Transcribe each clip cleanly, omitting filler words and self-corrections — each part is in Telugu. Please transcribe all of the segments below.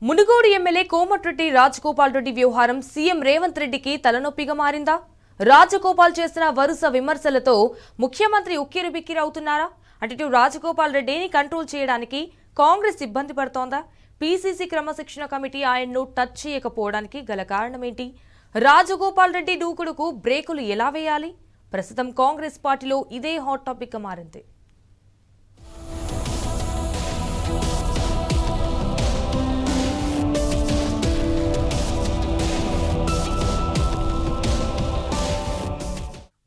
మునుగోడు ఎమ్మెల్యే కోమటిరెడ్డి రాజగోపాల్ రెడ్డి వ్యవహారం సీఎం రేవంత్ రెడ్డికి తలనొప్పిగా మారిందా? రాజగోపాల్ చేసిన వరుస విమర్శలతో ముఖ్యమంత్రి ఉక్కిరిబిక్కిరవుతున్నారా? అటు రాజగోపాల్ రెడ్డిని కంట్రోల్ చేయడానికి కాంగ్రెస్ ఇబ్బంది పడుతోందా? పీసీసీ క్రమశిక్షణ కమిటీ ఆయన్ను టచ్ చేయకపోవడానికి గల కారణమేంటి? రాజగోపాల్ రెడ్డి దూకుడుకు బ్రేకులు ఎలా వేయాలి? ప్రస్తుతం కాంగ్రెస్ పార్టీలో ఇదే హాట్ టాపిక్ గా మారింది.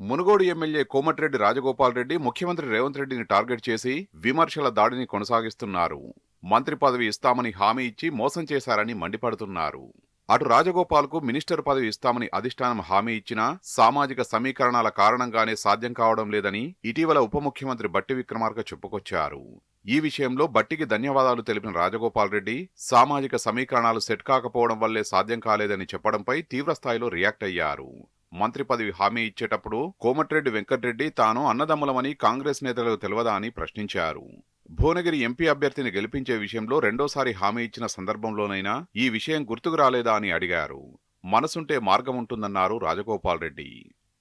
మునుగోడు ఎమ్మెల్యే కోమటిరెడ్డి రాజగోపాల్ రెడ్డి ముఖ్యమంత్రి రేవంత్ రెడ్డిని టార్గెట్ చేసి విమర్శల దాడిని కొనసాగిస్తున్నారు. మంత్రి పదవి ఇస్తామని హామీ ఇచ్చి మోసం చేశారని మండిపడుతున్నారు. అటు రాజగోపాల్కు మినిస్టర్ పదవి ఇస్తామని అధిష్టానం హామీ ఇచ్చినా సామాజిక సమీకరణాల కారణంగానే సాధ్యం కావడం లేదని ఇటీవల ఉప ముఖ్యమంత్రి బట్టి విక్రమార్క చెప్పుకొచ్చారు. ఈ విషయంలో బట్టికి ధన్యవాదాలు తెలిపిన రాజగోపాల్ రెడ్డి సామాజిక సమీకరణాలు సెట్ కాకపోవడం వల్లే సాధ్యం కాలేదని చెప్పడంపై తీవ్రస్థాయిలో రియాక్ట్ అయ్యారు. మంత్రి పదవి హామీ ఇచ్చేటప్పుడు కోమటిరెడ్డి వెంకటరెడ్డి తాను అన్నదమ్ములమని కాంగ్రెస్ నేతలకు తెలియదా అని ప్రశ్నించారు. భువనగిరి ఎంపీ అభ్యర్థిని గెలిపించే విషయంలో రెండోసారి హామీ ఇచ్చిన సందర్భంలోనైనా ఈ విషయం గుర్తుకు రాలేదా అని అడిగారు. మనసుంటే మార్గం ఉంటుందన్నారు రాజగోపాల్ రెడ్డి.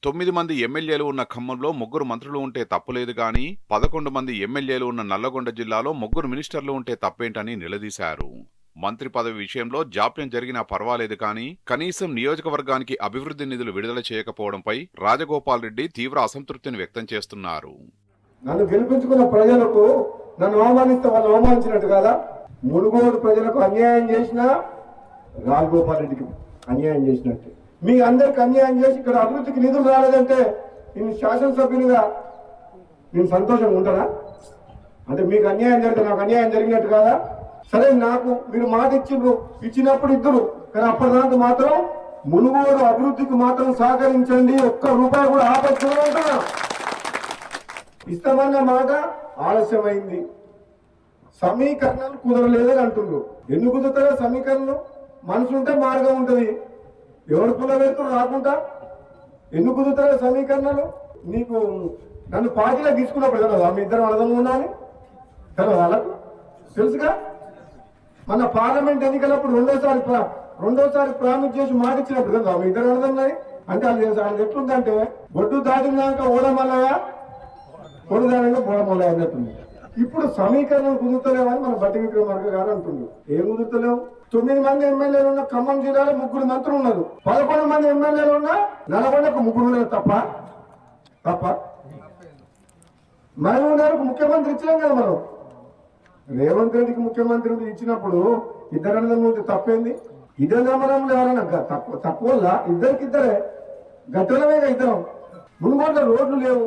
9 మంది ఎమ్మెల్యేలు ఉన్న ఖమ్మంలో 3 మంత్రులు ఉంటే తప్పులేదు గాని 11 మంది ఎమ్మెల్యేలు ఉన్న నల్లగొండ జిల్లాలో 3 మినిస్టర్లు ఉంటే తప్పేంటని నిలదీశారు. మంత్రి పదవి విషయంలో జాప్యం జరిగినా పర్వాలేదు కానీ కనీసం నియోజకవర్గానికి అభివృద్ధి నిధులు విడుదల చేయకపోవడంపై రాజగోపాల్ రెడ్డి తీవ్ర అసంతృప్తిని వ్యక్తం చేస్తున్నారు. నన్ను గెలిపించుకున్న ప్రజలకు నన్ను అవమానిస్తే వాళ్ళు అవమానించినట్టు కదా. మునుగోడు ప్రజలకు అన్యాయం చేసినా రాజగోపాల్ రెడ్డికి అన్యాయం చేసినట్టు. మీ అందరికి అన్యాయం చేసి ఇక్కడ అభివృద్ధికి నిధులు రాలేదంటే నేను శాసనసభ్యునిగా నేను సంతోషంగా ఉంటానా? అంటే మీకు అన్యాయం జరిగితే నాకు అన్యాయం జరిగినట్టు కాదా? సరే, నాకు మీరు మాట ఇచ్చినప్పుడు ఇద్దరు, కానీ అప్పటిదాకా మాత్రం మునుగోడు అభివృద్ధికి మాత్రం సహకరించండి, ఒక్క రూపాయి కూడా ఆపచ్చుకుంటా ఇస్తామన్న మాట ఆలస్యమైంది. సమీకరణలు కుదరలేదని అంటున్నారు. ఎందుకు కుదురుతారో సమీకరణలు? మనసు ఉంటే మార్గం ఉంటుంది. ఎవరు కుదరలేదు రాకుండా ఎందుకు కుదురుతారో సమీకరణలు? నీకు నన్ను పార్టీలో తీసుకున్నప్పుడు కదా మీ ఇద్దరు అర్థం ఉండాలి కదా, వాళ్ళకు తెలుసుగా. మన పార్లమెంట్ ఎన్నికలప్పుడు రెండోసారి ప్రామిస్ చేసి మాట ఇచ్చినప్పుడు కదా మీ ఇద్దరు అర్థం. అంటే వాళ్ళు ఎట్లుందంటే ఒడ్డు దాటినాక ఓడమల్లయా, ఒడ్డు దాటినాక బోడమల్లయా అన్నట్టుంది. ఇప్పుడు సమీకరణలు కుదురుతలేవని మన బట్టి విక్రమార్క గారు అంటున్నారు. ఏం కుదురుతలేవు? 9 మంది ఎమ్మెల్యేలు ఉన్న ఖమ్మం జిల్లాలో 3 మంత్రులు ఉన్నారు. 11 మంది ఎమ్మెల్యేలు ఉన్న నల్గొండకు 3 ఉన్నారు. తప్ప మహబూబ్నగర్కు ముఖ్యమంత్రి ఇచ్చినాం కదా మనం. రేవంత్ రెడ్డికి ముఖ్యమంత్రి ఇచ్చినప్పుడు ఇద్దరు అన్నదమ్ములు తప్పేంది? ఇద్దరు నమ్మడంలో ఎవరైనా తక్కువ ఇద్దరికిద్దరే గట్టలమేగా ఇద్దరం. మునుగోడులో రోడ్లు లేవు,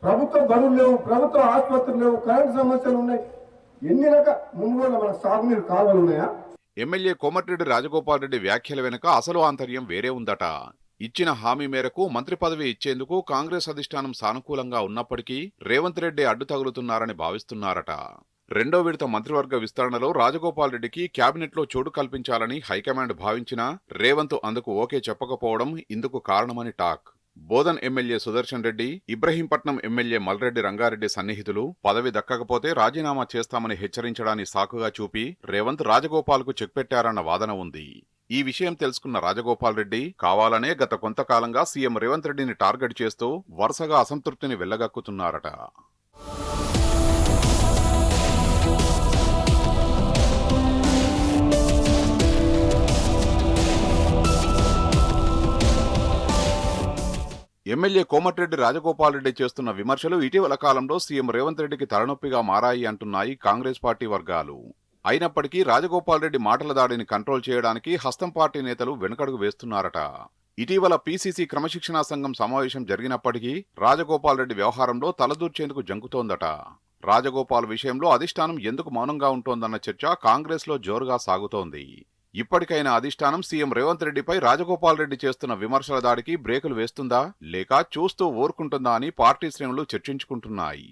ప్రభుత్వ బడులు లేవు, ప్రభుత్వ ఆసుపత్రులు లేవు, కరెంటు సమస్యలు ఉన్నాయి. ఎన్ని రకాల మునుగోడులో మన సాగునీరు కాలువలు ఉన్నాయా? ఎమ్మెల్యే కోమటిరెడ్డి రాజగోపాల్ రెడ్డి వ్యాఖ్యల వెనుక అసలు ఆంతర్యం వేరే ఉందట. ఇచ్చిన హామీ మేరకు మంత్రి పదవి ఇచ్చేందుకు కాంగ్రెస్ అధిష్టానం సానుకూలంగా ఉన్నప్పటికీ రేవంత్ రెడ్డి అడ్డు తగులుతున్నారని భావిస్తున్నారట. రెండో విడత మంత్రివర్గ విస్తరణలో రాజగోపాల్ రెడ్డికి క్యాబినెట్లో చోటు కల్పించాలని హైకమాండ్ భావించినా రేవంత్ అందుకు ఓకే చెప్పకపోవడం ఇందుకు కారణమని talk. Bodhan MLA Sudarshan Reddy, Ibrahimpatnam MLA Malreddy Rangareddy సన్నిహితులు పదవి దక్కకపోతే రాజీనామా చేస్తామని హెచ్చరించడాన్ని సాకుగా చూపి రేవంత్ రాజగోపాల్కు చెక్ పెట్టారన్న వాదన ఉంది. ఈ విషయం తెలుసుకున్న రాజగోపాల్ రెడ్డి కావాలనే గత కొంతకాలంగా సీఎం రేవంత్ రెడ్డిని టార్గెట్ చేస్తూ వరుసగా అసంతృప్తిని వెళ్లగక్కుతున్నారట. ఎమ్మెల్యే కోమటిరెడ్డి రాజగోపాల్ రెడ్డి చేస్తున్న విమర్శలు ఇటీవల కాలంలో సీఎం రేవంత్ రెడ్డికి తలనొప్పిగా మారాయి అంటున్నాయి కాంగ్రెస్ పార్టీ వర్గాలు. అయినప్పటికీ రాజగోపాల్ రెడ్డి మాటల దాడిని కంట్రోల్ చేయడానికి హస్తం పార్టీ నేతలు వెనుకడుగు వేస్తున్నారట. ఇటీవల పీసీసీ క్రమశిక్షణా సంఘం సమావేశం జరిగినప్పటికీ రాజగోపాల్ రెడ్డి వ్యవహారంలో తలదూర్చేందుకు జంకుతోందట. రాజగోపాల్ విషయంలో అధిష్టానం ఎందుకు మౌనంగా ఉంటోందన్న చర్చ కాంగ్రెస్ లో జోరుగా సాగుతోంది. ఇప్పటికైనా అధిష్టానం సీఎం రేవంత్ రెడ్డిపై రాజగోపాల్ రెడ్డి చేస్తున్న విమర్శల దాడికి బ్రేకులు వేస్తుందా లేక చూస్తూ ఊరుకుంటుందా అని పార్టీ శ్రేణులు చర్చించుకుంటున్నాయి.